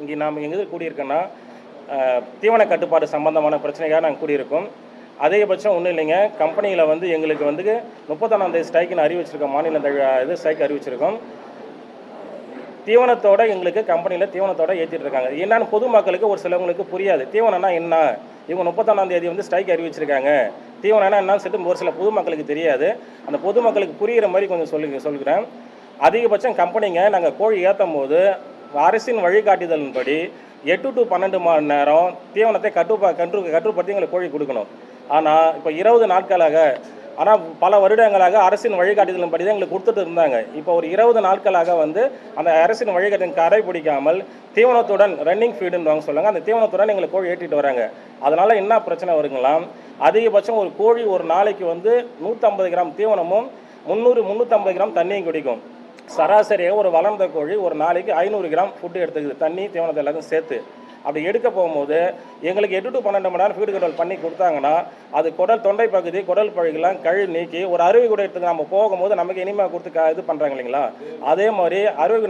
இங்கே நாம் எங்கே கூடியிருக்கோன்னா தீவன கட்டுப்பாடு சம்பந்தமான பிரச்சனைக்காக நாங்கள் கூடியிருக்கோம். அதிகபட்சம் ஒன்றும் இல்லைங்க, கம்பெனியில் வந்து எங்களுக்கு வந்து 31ஆம் தேதி ஸ்ட்ரைக்குன்னு அறிவிச்சிருக்கோம். மாநில ஸ்ட்ரைக் அறிவிச்சிருக்கோம். தீவனத்தோடு எங்களுக்கு கம்பெனியில் தீவனத்தோடு ஏற்றிட்டு இருக்காங்க. என்னென்னு பொதுமக்களுக்கு ஒரு சிலவங்களுக்கு புரியாது. தீவனம்னா என்ன, இவங்க 31ஆம் தேதி வந்து ஸ்ட்ரைக் அறிவிச்சிருக்காங்க, தீவனம்னா என்னன்னு சொல்லிட்டு ஒரு சில பொதுமக்களுக்கு தெரியாது. அந்த பொதுமக்களுக்கு புரிகிற மாதிரி கொஞ்சம் சொல்லிக்கிறேன். அதிகபட்சம் கம்பெனிங்க நாங்கள் கோழி ஏற்றும் போது அரசின் வழிகாட்டுதலின்படி 8 to 12 மணி நேரம் தீவனத்தை கட்டுப்படுத்தி எங்களுக்கு கோழி கொடுக்கணும். ஆனால் இப்போ 20 நாட்களாக, ஆனால் பல வருடங்களாக அரசின் வழிகாட்டுதலின்படி தான் எங்களுக்கு கொடுத்துட்டு இருந்தாங்க. இப்போ ஒரு 20 நாட்களாக வந்து அந்த அரசின் வழிகாட்டுதல் கடைபிடிக்காமல் தீவனத்துடன் ரன்னிங் ஃபீடுன்னு வாங்க சொல்லுவாங்க, அந்த தீவனத்துடன் எங்களுக்கு கோழி ஏற்றிட்டு வராங்க. அதனால் என்ன பிரச்சனை வருங்களாம், அதிகபட்சம் ஒரு கோழி ஒரு நாளைக்கு வந்து 150 கிராம் தீவனமும் 300-350 கிராம் தண்ணியும் குடிக்கும். சராசரியாக ஒரு வளர்ந்த கோழி ஒரு நாளைக்கு 500 கிராம் ஃபுட்டு எடுத்துக்குது, தண்ணி தீவனத்தை எல்லாத்தையும் சேர்த்து. அப்படி எடுக்க போகும்போது எங்களுக்கு 8 to 12 மணி நேரம் ஃபீடு கண்ட்ரோல் பண்ணி கொடுத்தாங்கன்னா அது தொண்டை பகுதி குடல் பகுதியெல்லாம் கழுவி நீக்கி ஒரு அருவி கூட எடுத்துக்கு நம்ம போகும்போது நமக்கு இனிமேல் கொடுத்து இது பண்ணுறாங்க இல்லைங்களா, அதே மாதிரி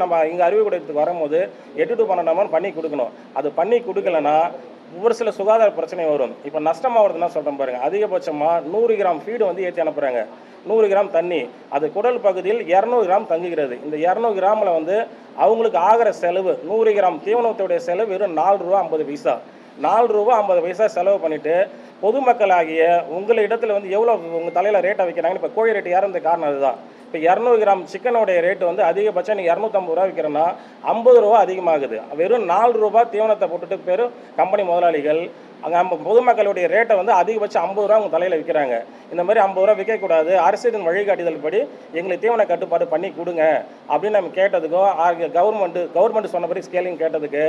நம்ம இங்கே அருவி கூட எடுத்துக்கு வரும்போது 8 to 12 மணி நேரம் பண்ணி கொடுக்கணும். அது பண்ணி கொடுக்கலன்னா ஒரு சில சுகாதார பிரச்சனை வரும். இப்போ நஷ்டமாகிறதுனா சொல்கிறேன் பாருங்கள், அதிகபட்சமாக 100 கிராம் ஃபீடு வந்து ஏற்றி அனுப்புகிறாங்க, 100 கிராம் தண்ணி, அது குடல் பகுதியில் 200 கிராம் தங்குகிறது. இந்த 200 கிராமில் வந்து அவங்களுக்கு ஆகிற செலவு 100 கிராம் தீவனத்துடைய செலவு வெறும் 4 ரூபா 50 பைசா. 4 ரூபா 50 பைசா செலவு பண்ணிவிட்டு பொதுமக்களாகிய உங்கள் இடத்துல வந்து எவ்வளோ உங்கள் தலையில் ரேட்டை வைக்கிறாங்கன்னு. இப்போ கோழி ரேட்டு ஏறதுக்கு காரணம் அதுதான். இப்போ 200 கிராம் சிக்கனுடைய ரேட்டு வந்து அதிகபட்சம் நீங்கள் 250 ரூபா விற்கிறேன்னா 50 ரூபா அதிகமாகுது. வெறும் 4 ரூபா தீவனத்தை போட்டுட்டு பேரும் கம்பெனி முதலாளிகள் அங்கே நம்ம பொதுமக்களுடைய ரேட்டை வந்து அதிகபட்சம் 50 ரூபா அவங்க தலையில் விற்கிறாங்க. இந்த மாதிரி 50 ரூபா விற்கக்கூடாது, அரசின் வழிகாட்டுதல் படி எங்களுக்கு தீவன கட்டுப்பாடு பண்ணி கொடுங்க அப்படின்னு நம்ம கேட்டதுக்கும் கவர்மெண்ட் சொன்னபடி ஸ்கேலிங் கேட்டதுக்கு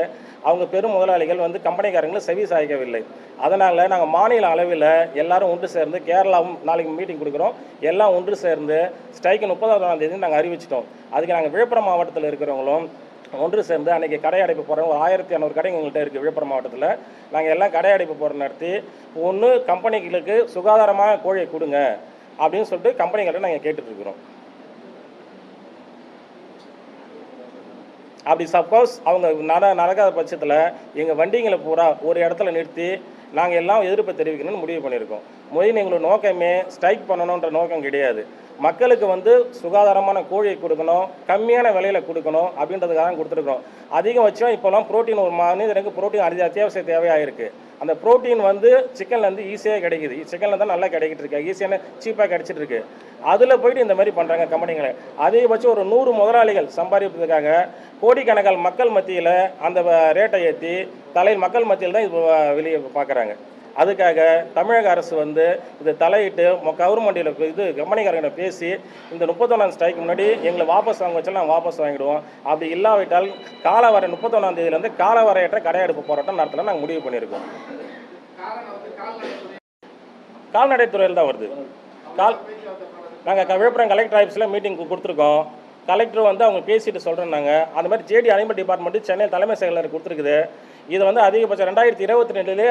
அவங்க பெரும் முதலாளிகள் வந்து கம்பெனிக்காரங்களும் செவி சாய்க்கவில்லை. அதனால் நாங்கள் மாநில அளவில் எல்லாரும் ஒன்று சேர்ந்து, கேரளாவும் நாளைக்கு மீட்டிங் கொடுக்குறோம், எல்லாம் ஒன்று சேர்ந்து ஸ்ட்ரைக்கு 30ஆம் தேதி நாங்கள் அறிவிச்சிட்டோம். அதுக்கு நாங்கள் விழுப்புரம் மாவட்டத்தில் இருக்கிறவங்களும் ஒன்று சேர்ந்து அன்றைக்கி கடை அடைப்பு போகிறோம். ஒரு 1500 கடைங்க எங்கள்கிட்ட இருக்குது விழுப்புரம் மாவட்டத்தில். நாங்கள் எல்லாம் கடை அடைப்பு போகிற நடத்தி ஒன்று கம்பெனிகளுக்கு சுகாதாரமாக கோழியை கொடுங்க அப்படின்னு சொல்லிட்டு கம்பெனிகள்ட்ட நாங்கள் கேட்டுட்ருக்குறோம். அப்படி சப்போஸ் அவங்க நடக்காத பட்சத்தில் எங்கள் வண்டிங்களை பூரா ஒரு இடத்துல நிறுத்தி நாங்கள் எல்லாம் எதிர்ப்பை தெரிவிக்கணும்னு முடிவு பண்ணியிருக்கோம். எங்களோட நோக்கமே ஸ்ட்ரைக் பண்ணணுன்ற நோக்கம் கிடையாது. மக்களுக்கு வந்து சுகாதாரமான கோழியை கொடுக்கணும், கம்மியான விலையில் கொடுக்கணும் அப்படின்றதுக்காக கொடுத்துருக்கோம். அதிகபட்சம் இப்போலாம் ப்ரோட்டீன், ஒரு மனிதனுக்கு ப்ரோட்டீன் அத்தியாவசிய தேவையாக இருக்குது. அந்த ப்ரோட்டீன் வந்து சிக்கன்லேருந்து ஈஸியாக கிடைக்குது, சிக்கனில் தான் நல்லா கிடைக்கிட்டு இருக்கு, ஈஸியான சீப்பாக கிடைச்சிட்டு இருக்கு. அதில் போயிட்டு இந்த மாதிரி பண்ணுறாங்க கம்பெனிகளை. அதிகபட்சம் ஒரு 100 முதலாளிகள் சம்பாதிப்பதற்காக கோடிக்கணக்கான மக்கள் மத்தியில் அந்த ரேட்டை ஏற்றி மக்கள் மத்தியில் தான் இப்போ வெளியே பார்க்குறாங்க. அதுக்காக தமிழக அரசு வந்து இதை தலையிட்டு கவர்மெண்டில் கம்பெனிக்காரங்கிட்ட பேசி இந்த 31ஆம் ஸ்ட்ரைக்கு முன்னாடி எங்களை வாபஸ் வாங்க வச்சாலும் நாங்கள் வாபஸ் வாங்கிடுவோம். அப்படி இல்லாவிட்டால் காலவரை 31ஆம் தேதியிலேருந்து காலவரையற்ற கடையெடுப்பு போராட்டம் நடத்தலாம் நாங்கள் முடிவு பண்ணியிருக்கோம். கால்நடைத்துறையில் தான் வருது. நாங்கள் விழுப்புரம் கலெக்டர் ஆஃபீஸில் மீட்டிங் கொடுத்துருக்கோம். கலெக்டர் வந்து அவங்க பேசிட்டு சொல்கிறேன்னாங்க. அந்த மாதிரி ஜேடி அனிமல் டிபார்ட்மெண்ட்டு சென்னை தலைமை செயலர் கொடுத்துருக்குது. இதை வந்து அதிகபட்சம் 2022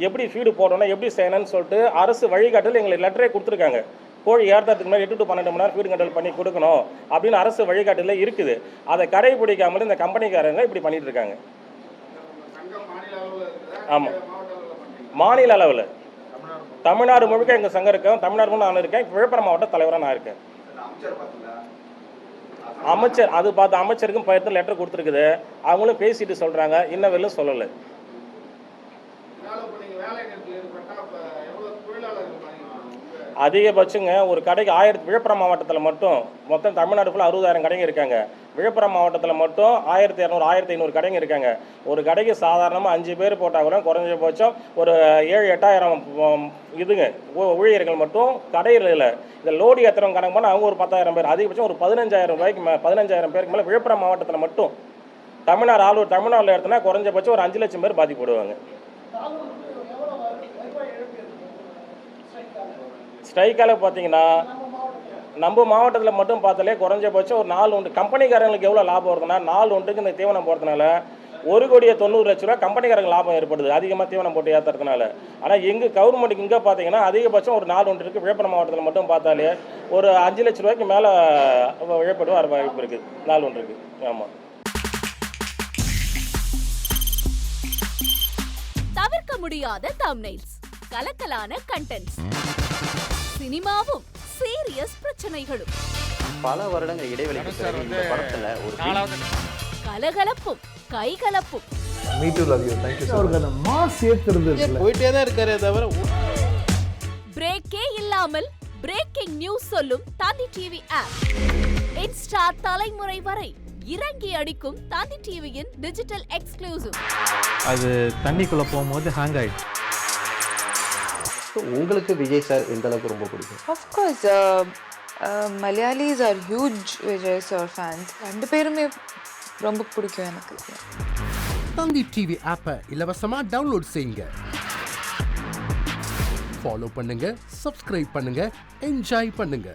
எப்படி ஃபீடு போடணும், எப்படி செய்யணும்னு சொல்லிட்டு அரசு வழிகாட்டுதல் எங்களுக்கு லெட்டரே கொடுத்துருக்காங்க. கோழி ஏறதுக்கு முன்னாடி 8 to 12 மணி நேரம் ஃபீடு கண்ட்ரோல் பண்ணி கொடுக்கணும் அப்படின்னு அரசு வழிகாட்டுதல் இருக்குது. அதை கடைபிடிக்காமல் இந்த கம்பெனிக்காரங்க இப்படி பண்ணிட்டு இருக்காங்க. ஆமாம், மாநில அளவில் தமிழ்நாடு முழுக்க எங்கள் சங்கம் இருக்கேன், தமிழ்நாடு முழு நான் இருக்கேன், விழுப்புரம் மாவட்ட தலைவராக நான் இருக்கேன். அமைச்சர் அது பார்த்து அமைச்சருக்கும் பயிர்த்து லெட்டர் கொடுத்துருக்குது, அவங்களும் பேசிட்டு சொல்கிறாங்க, இன்னும் வெளிலும் சொல்லலை. அதிகபட்சங்க ஒரு கடைக்கு 1000, விழுப்புரம் மாவட்டத்தில் மட்டும் மொத்தம் தமிழ்நாடு ஃபுல்லாக 60,000 கடைங்க இருக்காங்க. விழுப்புரம் மாவட்டத்தில் மட்டும் 1200 1500 கடைங்க இருக்காங்க. ஒரு கடைக்கு சாதாரணமாக 5 பேர் போட்டால் கூட குறைஞ்சபட்சம் ஒரு 7-8,000 இதுங்க ஊழியர்கள் மட்டும் கடையில் இல்லை. இதை லோடி ஏற்றுறவங்க கணக்கு பண்ணால் அவங்க ஒரு 10,000 பேர், அதிகபட்சம் ஒரு 15,000 ரூபாய்க்கு 15,000 பேருக்கு மேலே விழுப்புரம் மாவட்டத்தில் மட்டும். தமிழ்நாட்டில் எடுத்தோன்னா குறைஞ்சபட்சம் ஒரு 5 லட்சம் பேர் பாதிப்படுவாங்க. ஸ்ட்ரைக்கால் பார்த்தீங்கன்னா நம்ம மாவட்டத்தில் மட்டும் பார்த்தாலே குறைஞ்சபட்சம் ஒரு 4 உண்டு. கம்பெனிக்காரங்களுக்கு எவ்வளோ லாபம் வருதுன்னா 4 உண்டுக்கு இந்த தீவனம் போகிறதுனால 1,90,00,000 கம்பெனிக்காரங்க லாபம் ஏற்படுது அதிகமாக தீவனம் போட்டு ஏற்றுறதுனால. ஆனால் எங்கள் கவர்மெண்ட்டுக்கு இங்கே பார்த்தீங்கன்னா அதிகபட்சம் ஒரு 4 உண்டு இருக்குது. விழுப்புரம் மாவட்டத்தில் மட்டும் பார்த்தாலே ஒரு 5 லட்ச ரூபாய்க்கு மேலே இழப்பீடு வர வாய்ப்பு இருக்குது. 4 உண்டு இருக்குது. ஆமாம். முடியாத தம்ப்நெயில்ஸ், கலக்கலான கண்டென்ட்ஸ், சினிமாவும் சீரியஸ் பிரச்சனைகளும், பல வருடங்கள் இடைவெளிக்கு பிறகு இந்த படத்துல ஒரு கலகலப்பும் கைகலப்பும். Me too, love you. Thank you so much. Mass ஏத்துறது போயிட்டே தான் இருக்காரே தவிர பிரேக்கே இல்லாமல் பிரேக்கிங் நியூஸ் சொல்லும் தந்தி டிவி ஆப். இன்ஸ்டா தலைமுறை வரை இறங்கி அடிக்கும் தந்தி டிவியின் டிஜிட்டல் எக்ஸ்க்ளூசிவ். அது தண்ணிக்குள்ள போகும்போது ஹேங் ஆயிடுச்சு. உங்களுக்கு விஜய் சார் எந்த அளவுக்கு ரொம்ப பிடிக்கும்? Of course, Malayalis are huge Vijay sir fans. ரெண்டு பேருமே ரொம்ப பிடிக்கும் எனக்கு. தந்தி டிவி ஆப்பை இலவசமா டவுன்லோட் செய்யுங்க. ஃபாலோ பண்ணுங்க, சப்ஸ்கிரைப் பண்ணுங்க, என்ஜாய் பண்ணுங்க.